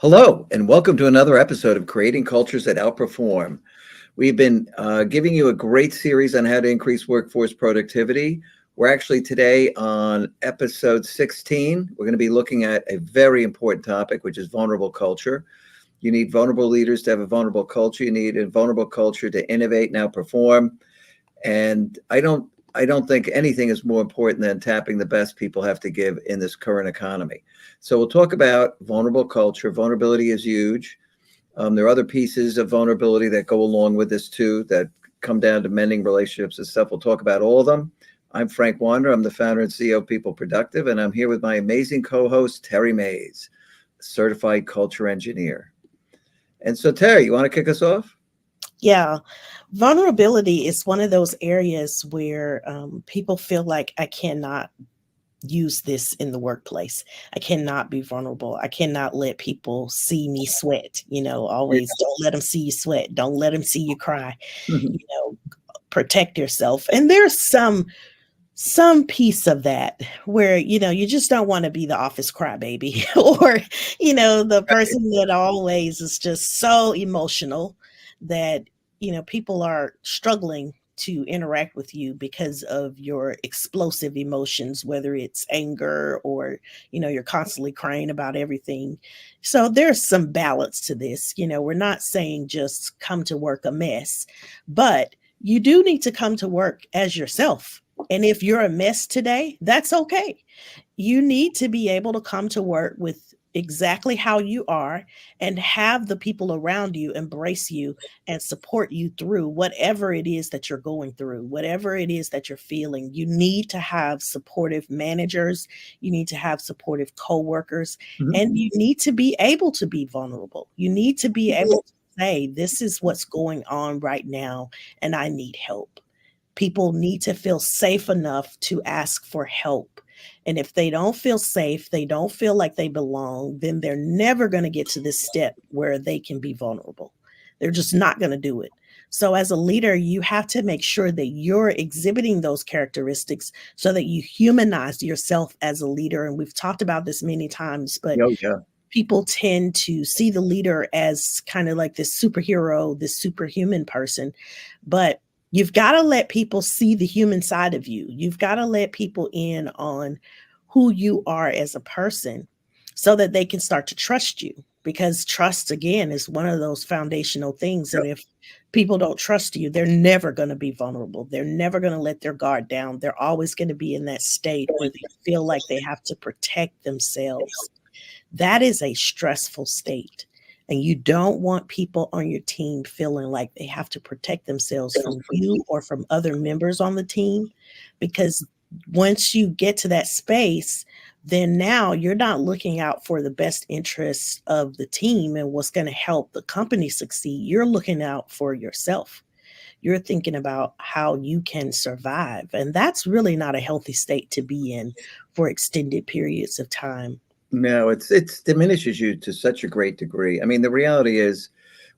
Hello, and welcome to another episode of Creating Cultures that Outperform. We've been giving you a great series on how to increase workforce productivity. We're actually today on episode 16. We're going to be looking at a very important topic, which is vulnerable culture. You need vulnerable leaders to have a vulnerable culture. You need a vulnerable culture to innovate and outperform. And I don't think anything is more important than tapping the best people have to give in this current economy. So we'll talk about vulnerable culture. Vulnerability is huge. There are other pieces of vulnerability that go along with this too, that come down to mending relationships and stuff. We'll talk about all of them. I'm Frank Wander. I'm the founder and CEO of People Productive, and I'm here with my amazing co-host, Terry Mays, certified culture engineer. And so, Terry, you want to kick us off? Yeah, vulnerability is one of those areas where people feel like I cannot use this in the workplace. I cannot be vulnerable. I cannot let people see me sweat. Yeah. Always don't let them see you sweat. Don't let them see you cry. You know, Protect yourself. And there's some piece of that where you just don't want to be the office crybaby or the person that always is just so emotional that people are struggling to interact with you because of your explosive emotions, whether it's anger or you're constantly crying about everything. So there's some balance to this. We're not saying just come to work a mess, but you do need to come to work as yourself. And if you're a mess today, that's okay. You need to be able to come to work with exactly how you are and have the people around you embrace you and support you through whatever it is that you're going through, whatever it is that you're feeling. You need to have supportive managers, you need to have supportive coworkers, Mhm. and you need to be able to be vulnerable. You need to be able to say, this is what's going on right now, and I need help. People need to feel safe enough to ask for help. And if they don't feel safe, they don't feel like they belong, then they're never going to get to this step where they can be vulnerable. They're just not going to do it. So, as a leader, you have to make sure that you're exhibiting those characteristics so that you humanize yourself as a leader. And we've talked about this many times, but Oh, yeah. people tend to see the leader as kind of like this superhero, this superhuman person. But you've got to let people see the human side of you. You've got to let people in on who you are as a person so that they can start to trust you. Because trust, again, is one of those foundational things. And Yep. if people don't trust you, they're never going to be vulnerable. They're never going to let their guard down. They're always going to be in that state where they feel like they have to protect themselves. That is a stressful state. And you don't want people on your team feeling like they have to protect themselves from you or from other members on the team. Because once you get to that space, then now you're not looking out for the best interests of the team and what's going to help the company succeed. You're looking out for yourself. You're thinking about how you can survive. And that's really not a healthy state to be in for extended periods of time. No, it's diminishes you to such a great degree. I mean, the reality is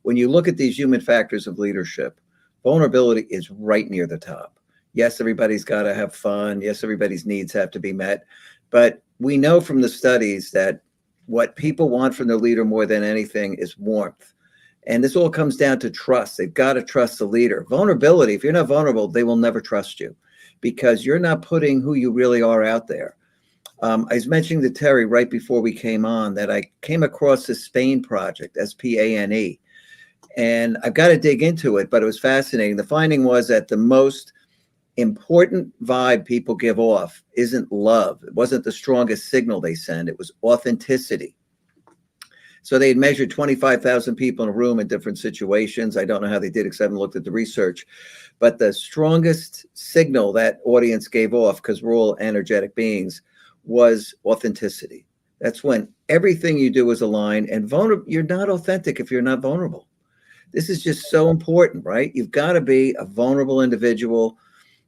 when you look at these human factors of leadership, vulnerability is right near the top. Yes, everybody's got to have fun. Yes, everybody's needs have to be met. But we know from the studies that what people want from their leader more than anything is warmth. And this all comes down to trust. They've got to trust the leader. Vulnerability, if you're not vulnerable, they will never trust you because you're not putting who you really are out there. I was mentioning to Terry right before we came on that I came across this Spain project, SPANE, and I've got to dig into it, but it was fascinating. The finding was that the most important vibe people give off isn't love. It wasn't the strongest signal they send, it was authenticity. So they had measured 25,000 people in a room in different situations. I don't know how they did, except I haven't looked at the research. But the strongest signal that audience gave off, because we're all energetic beings, was authenticity. That's when everything you do is aligned and vulnerable. You're not authentic if you're not vulnerable. This is just so important, right? You've got to be a vulnerable individual.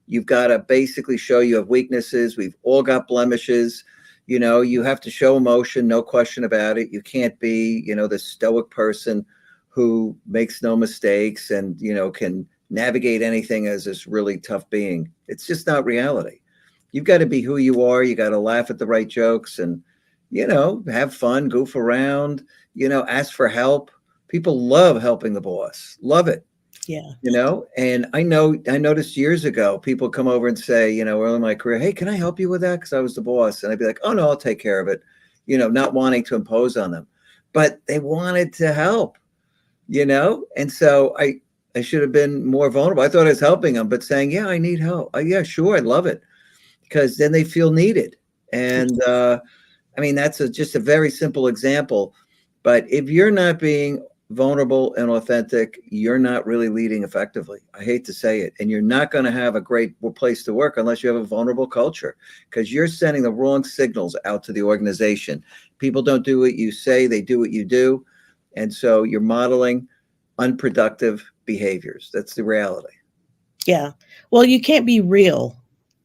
You've got to basically show you have weaknesses. We've all got blemishes. You have to show emotion, no question about it. You can't be, the stoic person who makes no mistakes and, can navigate anything as this really tough being. It's just not reality. You've got to be who you are. You got to laugh at the right jokes and, have fun, goof around, ask for help. People love helping the boss, love it. Yeah. And I noticed years ago, people come over and say, early in my career, hey, can I help you with that? Because I was the boss. And I'd be like, oh, no, I'll take care of it, not wanting to impose on them. But they wanted to help, And so I should have been more vulnerable. I thought I was helping them, but saying, yeah, I need help. Yeah, sure, I'd love it. Because then they feel needed. And I mean, that's just a very simple example. But if you're not being vulnerable and authentic, you're not really leading effectively. I hate to say it. And you're not going to have a great place to work unless you have a vulnerable culture, because you're sending the wrong signals out to the organization. People don't do what you say, they do what you do. And so you're modeling unproductive behaviors. That's the reality. Yeah. Well, you can't be real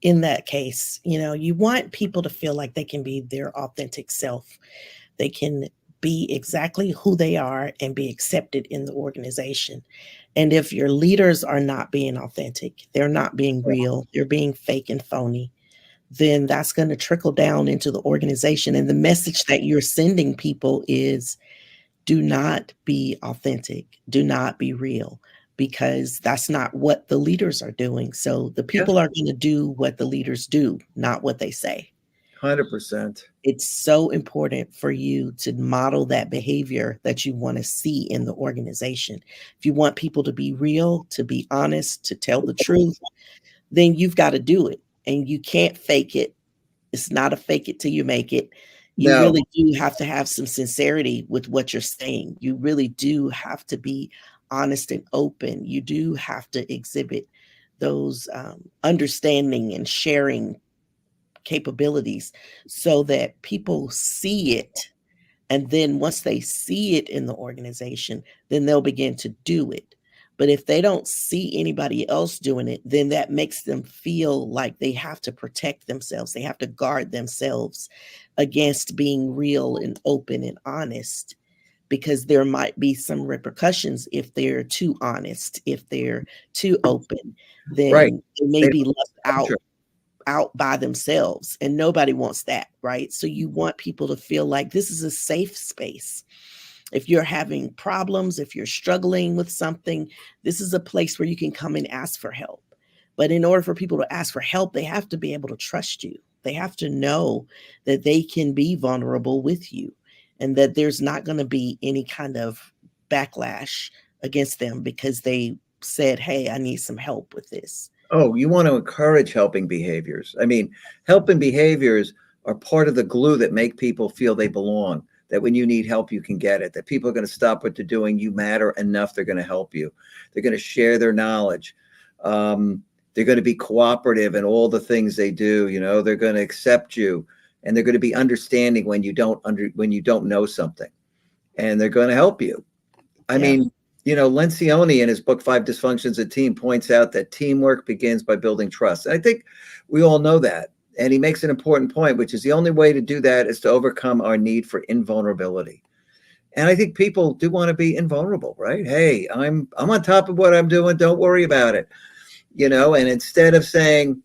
in that case. You want people to feel like they can be their authentic self. They can be exactly who they are and be accepted in the organization. And if your leaders are not being authentic, they're not being real, they're being fake and phony, then that's going to trickle down into the organization. And the message that you're sending people is, do not be authentic, do not be real, because that's not what the leaders are doing. So the Yeah, people are going to do what the leaders do, not what they say. 100%. It's so important for you to model that behavior that you want to see in the organization. If you want people to be real, to be honest, to tell the truth, then you've got to do it. And you can't fake it. It's not a fake it till you make it. You No. really do have to have some sincerity with what you're saying. You really do have to be honest and open. You do have to exhibit those understanding and sharing capabilities so that people see it. And then once they see it in the organization, then they'll begin to do it. But if they don't see anybody else doing it, then that makes them feel like they have to protect themselves. They have to guard themselves against being real and open and honest, because there might be some repercussions if they're too honest, if they're too open, Right. then they may They be don't left capture. out by themselves, and nobody wants that, right? So you want people to feel like this is a safe space. If you're having problems, if you're struggling with something, this is a place where you can come and ask for help. But in order for people to ask for help, they have to be able to trust you. They have to know that they can be vulnerable with you and that there's not going to be any kind of backlash against them because they said, hey, I need some help with this. Oh, you want to encourage helping behaviors. I mean, helping behaviors are part of the glue that make people feel they belong, that when you need help, you can get it, that people are going to stop what they're doing. You matter enough. They're going to help you. They're going to share their knowledge. They're going to be cooperative in all the things they do. They're going to accept you, and they're going to be understanding when you don't know something, and they're going to help you. I Yeah. mean, Lencioni in his book, Five Dysfunctions of Team, points out that teamwork begins by building trust. I think we all know that. And he makes an important point, which is the only way to do that is to overcome our need for invulnerability. And I think people do want to be invulnerable, right? Hey, I'm on top of what I'm doing. Don't worry about it. And instead of saying,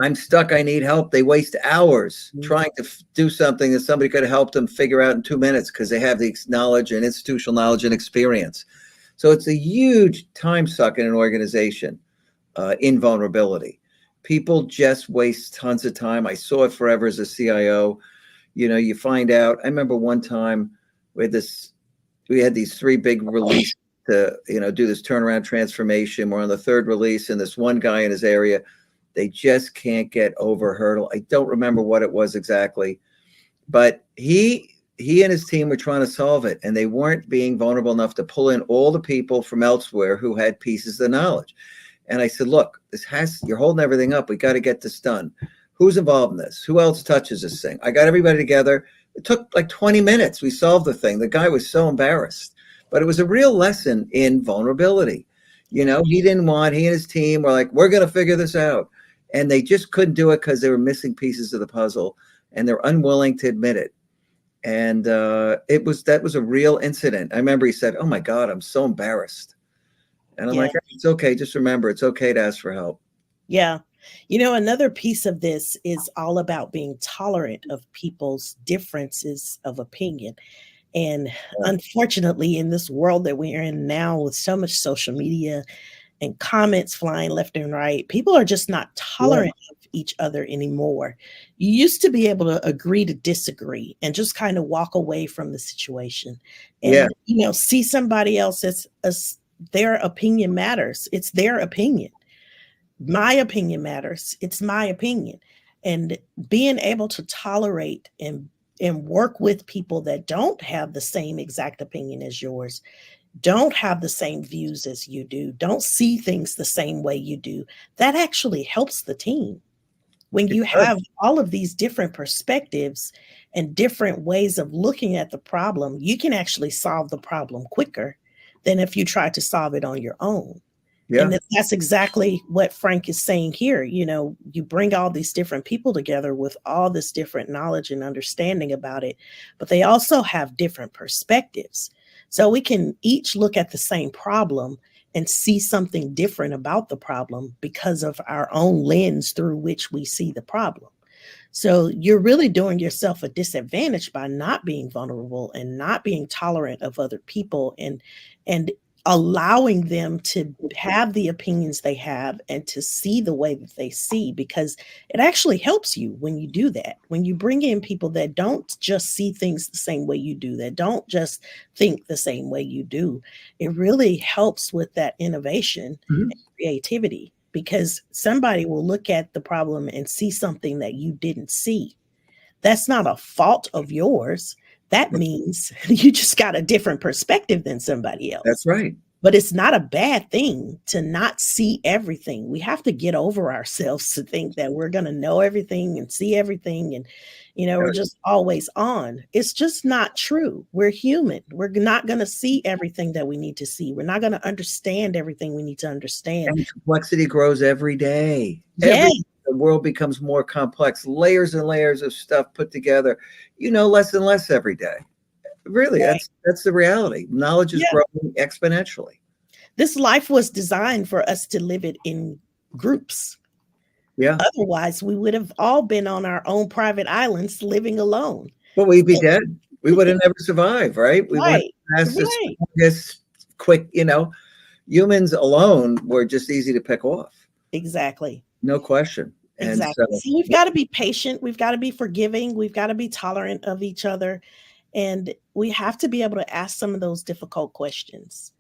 I'm stuck, I need help, they waste hours trying to do something that somebody could have helped them figure out in 2 minutes because they have the knowledge and institutional knowledge and experience. So it's a huge time suck in an organization, invulnerability. People just waste tons of time. I saw it forever as a CIO. You find out. I remember one time we had these 3 big releases to, do this turnaround transformation. We're on the 3rd release, and this one guy in his area, they just can't get over a hurdle. I don't remember what it was exactly, but he and his team were trying to solve it, and they weren't being vulnerable enough to pull in all the people from elsewhere who had pieces of knowledge. And I said, look, you're holding everything up. We got to get this done. Who's involved in this? Who else touches this thing? I got everybody together. It took like 20 minutes. We solved the thing. The guy was so embarrassed, but it was a real lesson in vulnerability. He and his team were like, we're going to figure this out. And they just couldn't do it because they were missing pieces of the puzzle, and they're unwilling to admit it. And that was a real incident. I remember he said, "Oh my God, I'm so embarrassed." And I'm like, "It's okay. Just remember, it's okay to ask for help." Yeah. Another piece of this is all about being tolerant of people's differences of opinion. And Yeah. unfortunately, in this world that we're in now, with so much social media and comments flying left and right, people are just not Yeah. tolerant of each other anymore. You used to be able to agree to disagree and just kind of walk away from the situation Yeah. and, see somebody else as their opinion matters. It's their opinion. My opinion matters. It's my opinion. And being able to tolerate and work with people that don't have the same exact opinion as yours, don't have the same views as you do, don't see things the same way you do, that actually helps the team. When It you does. have all of these different perspectives and different ways of looking at the problem, you can actually solve the problem quicker than if you try to solve it on your own. Yeah. And that's exactly what Frank is saying here. You bring all these different people together with all this different knowledge and understanding about it, but they also have different perspectives. So we can each look at the same problem and see something different about the problem because of our own lens through which we see the problem. So you're really doing yourself a disadvantage by not being vulnerable and not being tolerant of other people and allowing them to have the opinions they have and to see the way that they see, because it actually helps you when you do that. When you bring in people that don't just see things the same way you do, that don't just think the same way you do, it really helps with that innovation Mhm. and creativity, because somebody will look at the problem and see something that you didn't see. That's not a fault of yours. That means you just got a different perspective than somebody That's else. right. But it's not a bad thing to not see everything. We have to get over ourselves to think that we're going to know everything and see everything. And, we're just always on. It's just not true. We're human. We're not going to see everything that we need to see. We're not going to understand everything we need to understand. And complexity grows every day. Yeah, The world becomes more complex, layers and layers of stuff put together, less and less every day. Really, right. that's the reality. Knowledge is Yeah. growing exponentially. This life was designed for us to live it in groups. Yeah. Otherwise, we would have all been on our own private islands living alone. But we'd be dead. We would have never survived, right? We wouldn't Right, pass right, this quick, humans alone were just easy to pick off. exactly, No question. And exactly. so, So we've got to be patient. We've got to be forgiving. We've got to be tolerant of each other. And we have to be able to ask some of those difficult questions,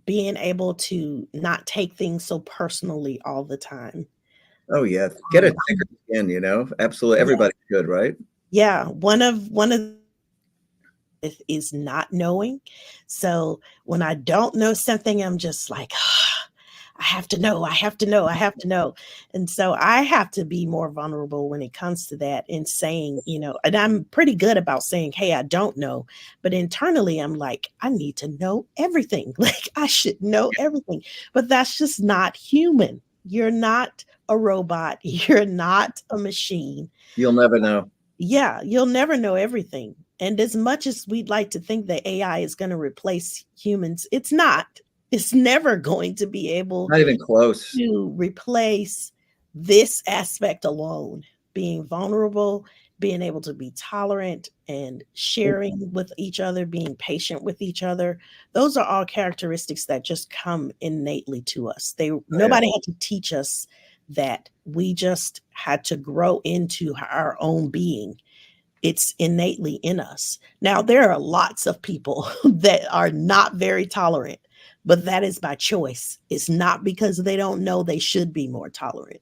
being able to not take things so personally all the time. oh yeah, get a Um, thicker skin, absolutely. yeah, Everybody should, right? yeah. One of is not knowing. So when I don't know something, I'm just like, I have to know, I have to know, I have to know. And so I have to be more vulnerable when it comes to that and saying, and I'm pretty good about saying, hey, I don't know. But internally, I'm like, I need to know everything. Like, I should know everything. But that's just not human. You're not a robot. You're not a machine. You'll never know. Yeah, you'll never know everything. And as much as we'd like to think that AI is going to replace humans, it's not. It's never going to be able Not even close. to replace this aspect alone. Being vulnerable, being able to be tolerant and sharing with each other, being patient with each other. Those are all characteristics that just come innately to us. Oh, yeah. Nobody had to teach us that. We just had to grow into our own being. It's innately in us. Now, there are lots of people that are not very tolerant, but that is by choice. It's not because they don't know they should be more tolerant.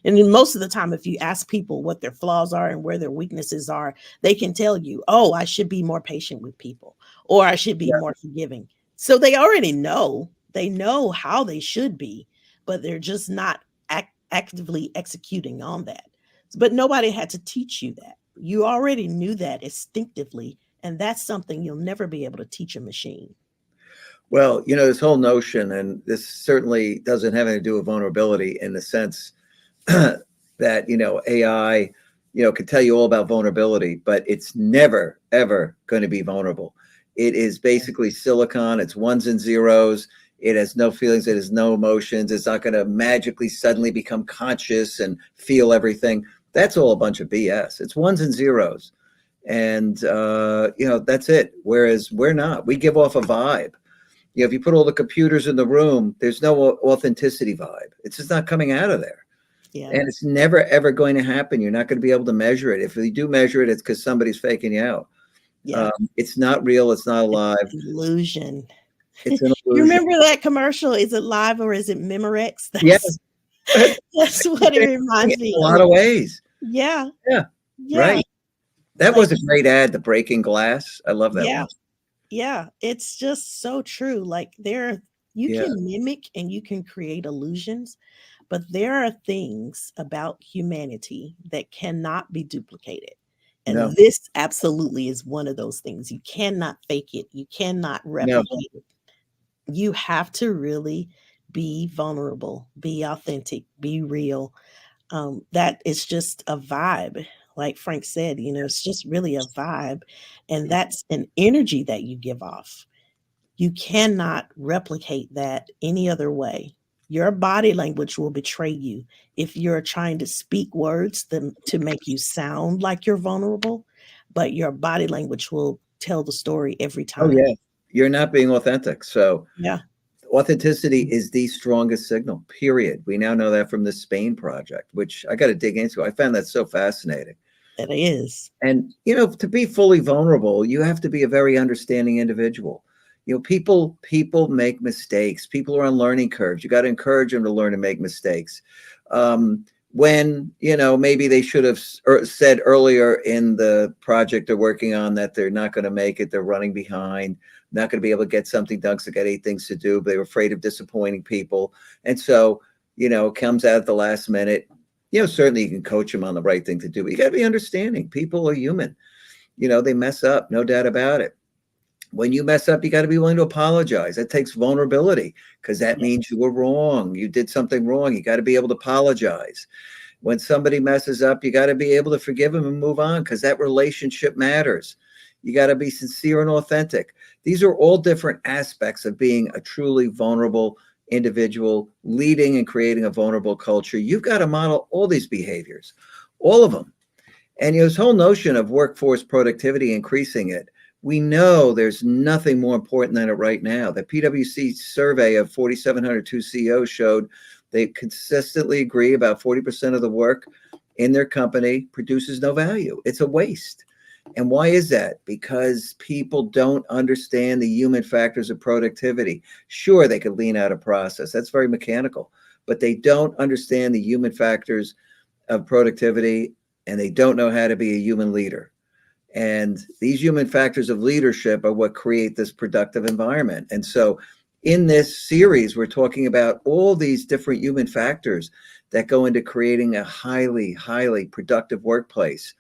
And then most of the time, if you ask people what their flaws are and where their weaknesses are, they can tell you, oh, I should be more patient with people, or I should be Yeah. more forgiving. So they already know, they know how they should be, but they're just not actively executing on that. But nobody had to teach you that. You already knew that instinctively, and that's something you'll never be able to teach a machine. Well, this whole notion, and this certainly doesn't have anything to do with vulnerability in the sense that, AI, could tell you all about vulnerability, but it's never, ever going to be vulnerable. It is basically silicon, it's ones and zeros. It has no feelings. It has no emotions. It's not going to magically suddenly become conscious and feel everything. That's all a bunch of BS. It's ones and zeros. And, that's it. Whereas we're not. We give off a vibe. If you put all the computers in the room, there's no authenticity vibe. It's just not coming out of there. Yeah. And it's never, ever going to happen. You're not going to be able to measure it. If you do measure it, it's because somebody's faking you out. Yeah. It's not real. It's not alive. It's an illusion. It's an You illusion. remember that commercial? Is it live or is it Memorex? Yes. That's what it reminds me In a lot of ways. Yeah. Yeah. Yeah. Right. That was a great ad, the breaking glass. I love that one. Yeah. It's just so true. Like you can mimic and you can create illusions, but there are things about humanity that cannot be duplicated. And this absolutely is one of those things. You cannot fake it. You cannot replicate it. You have to really be vulnerable, be authentic, be real. That is just a vibe. Like Frank said, it's just really a vibe. And that's an energy that you give off. You cannot replicate that any other way. Your body language will betray you if you're trying to speak words to make you sound like you're vulnerable, but your body language will tell the story every time. Oh, yeah. You're not being authentic. So yeah. Authenticity is the strongest signal, period. We now know that from the Spain project, which I got to dig into. I found that so fascinating. It is. And, to be fully vulnerable, you have to be a very understanding individual. People make mistakes. People are on learning curves. You got to encourage them to learn and make mistakes. When, maybe they should have said earlier in the project they're working on that they're not going to make it, they're running behind, not going to be able to get something done because they got 8 things to do. But they were afraid of disappointing people. And so, it comes out at the last minute. Certainly you can coach them on the right thing to do, but you got to be understanding. People are human. They mess up, no doubt about it. When you mess up, you got to be willing to apologize. That takes vulnerability because that means you were wrong. You did something wrong. You got to be able to apologize. When somebody messes up, you got to be able to forgive them and move on because that relationship matters. You got to be sincere and authentic. These are all different aspects of being a truly vulnerable individual, leading and creating a vulnerable culture. You've got to model all these behaviors, all of them. And this whole notion of workforce productivity, increasing it, we know there's nothing more important than it right now. The PwC survey of 4,702 CEOs showed they consistently agree about 40% of the work in their company produces no value. It's a waste. And why is that? Because people don't understand the human factors of productivity. Sure, they could lean out a process. That's very mechanical. But they don't understand the human factors of productivity, and they don't know how to be a human leader. And these human factors of leadership are what create this productive environment. And so in this series, we're talking about all these different human factors that go into creating a highly, highly productive workplace.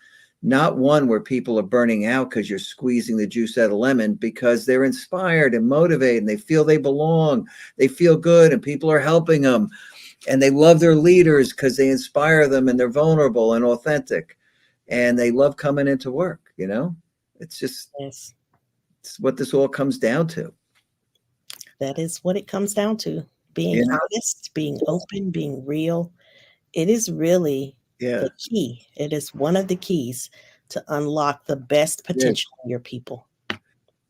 Not one where people are burning out because you're squeezing the juice out of lemon, because they're inspired and motivated and they feel they belong. They feel good and people are helping them. And they love their leaders because they inspire them and they're vulnerable and authentic. And they love coming into work, It's just it's what this all comes down to. That is what it comes down to. Being honest, being open, being real. It is really the key. It is one of the keys to unlock the best potential in your people.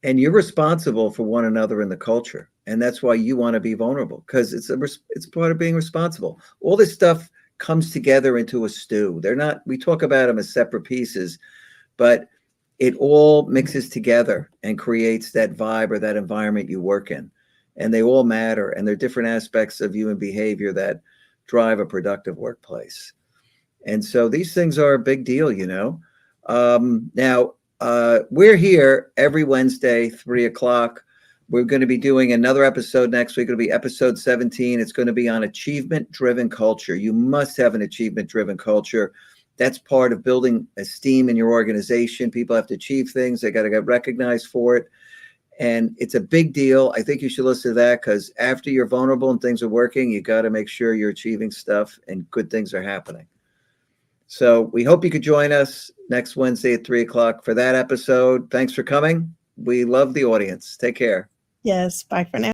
And you're responsible for one another in the culture. And that's why you want to be vulnerable, because it's part of being responsible. All this stuff comes together into a stew. We talk about them as separate pieces, but it all mixes together and creates that vibe or that environment you work in. And they all matter. And they're different aspects of human behavior that drive a productive workplace. And so these things are a big deal, Now, we're here every Wednesday, 3:00. We're going to be doing another episode next week. It'll be episode 17. It's going to be on achievement-driven culture. You must have an achievement-driven culture. That's part of building esteem in your organization. People have to achieve things. They got to get recognized for it. And it's a big deal. I think you should listen to that, because after you're vulnerable and things are working, you got to make sure you're achieving stuff and good things are happening. So we hope you could join us next Wednesday at 3:00 for that episode. Thanks for coming. We love the audience. Take care. Yes. Bye for now.